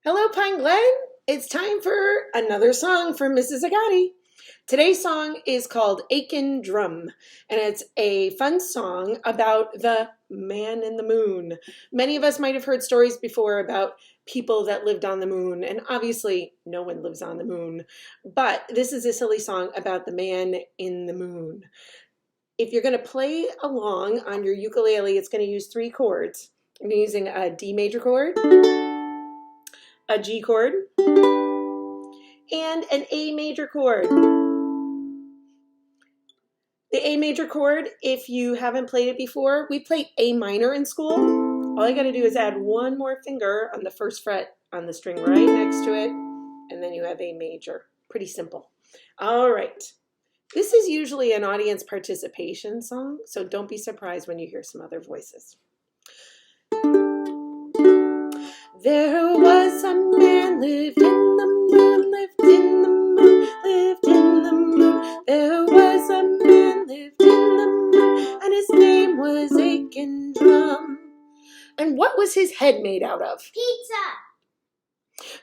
Hello, Pine Glen. It's time for another song from Mrs. Agati. Today's song is called Aiken Drum, and it's a fun song about the man in the moon. Many of us might have heard stories before about people that lived on the moon, and obviously no one lives on the moon, but this is a silly song about the man in the moon. If you're going to play along on your ukulele, it's going to use 3 chords. I'm using a D major chord, a G chord, and an A major chord. The A major chord, if you haven't played it before, we played A minor in school. All I got to do is add one more finger on the first fret on the string right next to it, and then you have A major. Pretty simple. All right. This is usually an audience participation song, so don't be surprised when you hear some other voices. There was a man lived in the moon, lived in the moon, lived in the moon. There was a man lived in the moon, and his name was Aiken Drum. And what was his head made out of? Pizza.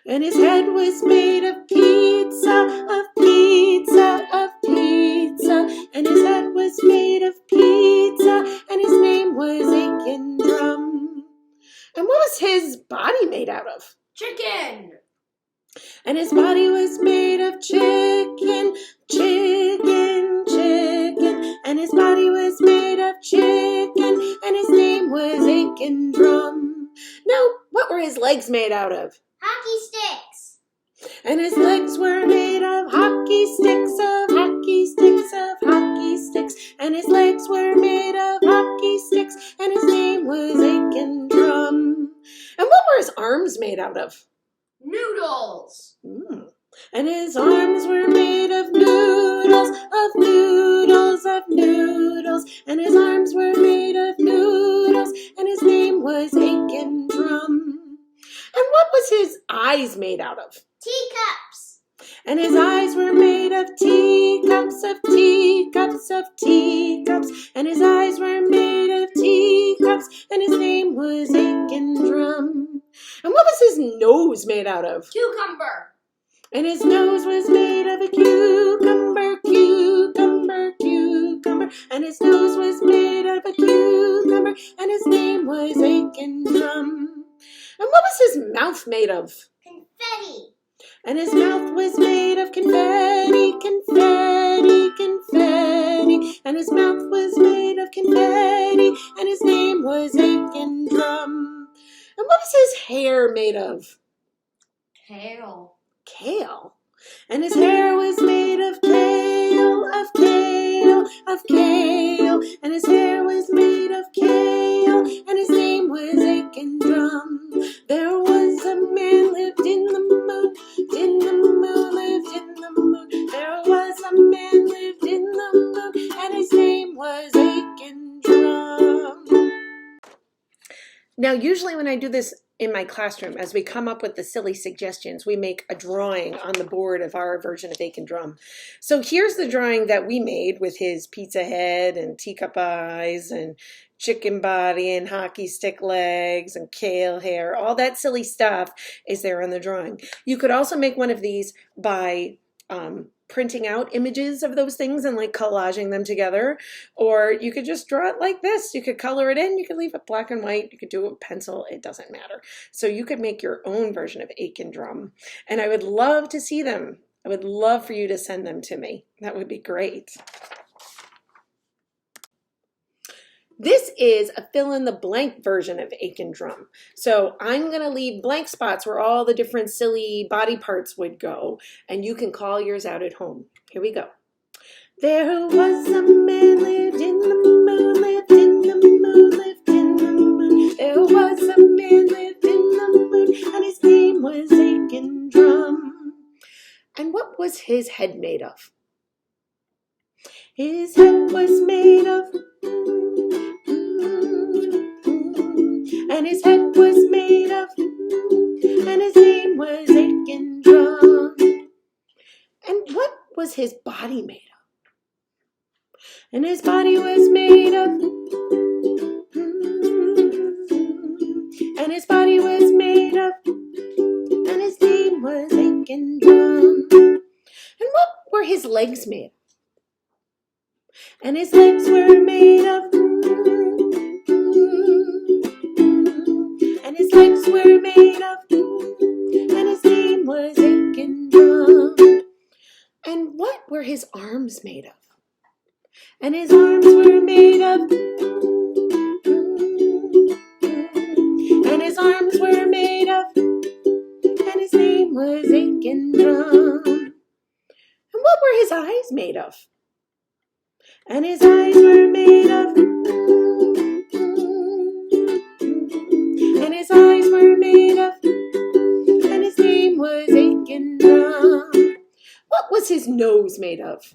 And his head was made of pizza, of pizza, of pizza. And his head was made of pizza, and his name was Aiken Drum. And what was his body made out of? Chicken. And his body was made of chicken, chicken, chicken. And his body was made of chicken, and his name was Aiken Drum. Now, what were his legs made out of? Hockey sticks. And his legs were made of hockey sticks, of hockey sticks, of hockey sticks. And his legs were made of hockey sticks, and his name was Aiken Drum. And what were his arms made out of? Noodles. And his arms were made of noodles, of noodles, of noodles. And his arms were made of noodles, and his name was Aiken Drum. And what was his eyes made out of? Teacups. And his eyes were made of teacups, of teacups, of teacups. And his eyes were made of teacups, and his name was Aiken Drum. And what was his nose made out of? Cucumber. And his nose was made of a cucumber, cucumber, cucumber. And his nose was made of a cucumber, and his name was Aiken Drum. And what was his mouth made of? Confetti. And his mouth was made of confetti, confetti, confetti. And his mouth was made of confetti, and his name was Aiken Drum. And what was his hair made of? Kale. Kale. And his hair was made of kale, of kale, of kale. And his hair was made of kale, and his name was Aiken Drum. There was a man lived in the moon, in the moon, lived in the moon. There was a man lived in the moon, and his name was Aiken Drum. Now, usually when I do this in my classroom, as we come up with the silly suggestions, we make a drawing on the board of our version of Aiken Drum. So here's the drawing that we made with his pizza head and teacup eyes and chicken body and hockey stick legs and kale hair. All that silly stuff is there on the drawing. You could also make one of these by printing out images of those things and like collaging them together, or you could just draw it like this. You could color it in, you could leave it black and white, you could do it with pencil, it doesn't matter. So you could make your own version of Aiken Drum, and I would love to see them. I would love for you to send them to me. That would be great. This is a fill-in-the-blank version of Aiken Drum. So I'm going to leave blank spots where all the different silly body parts would go, and you can call yours out at home. Here we go. There was a man lived in the moon, lived in the moon, lived in the moon. There was a man lived in the moon, and his name was Aiken Drum. And what was his head made of? His head was made of... And his head was made of, and his name was Aiken Drum. And what was his body made of? And his body was made of, and his body was made of, and legs made? And his legs were made of, and his legs were made of, and his name was Aiken. And what were his arms made of? And his arms were made of, and his arms were made of, and his name was Aiken. And what were his eyes made of? And his eyes were made of, and his eyes were made of, and his name was Aiken. What was his nose made of?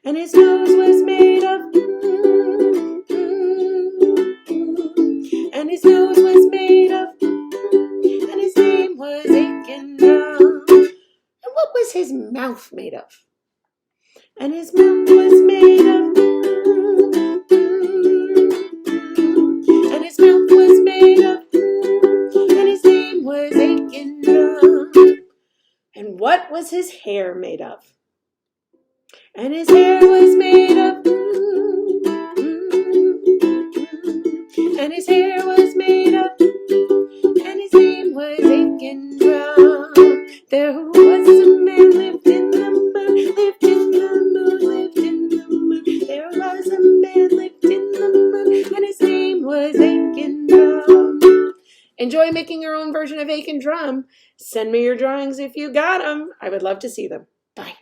And his nose was made of, and his nose was made of, and his name was Aiken. And what was his mouth made of? And his mouth was made of, and his mouth was made of, and his name was Aiken. And what was his hair made of? And his hair was made of, and his hair was made of, and his name was Aiken. There was a man lived in the moon, lived in the moon, lived in the moon. There was a man lived in the moon, and his name was Aiken. Enjoy making your own version of Aiken Drum. Send me your drawings if you got them. I would love to see them. Bye.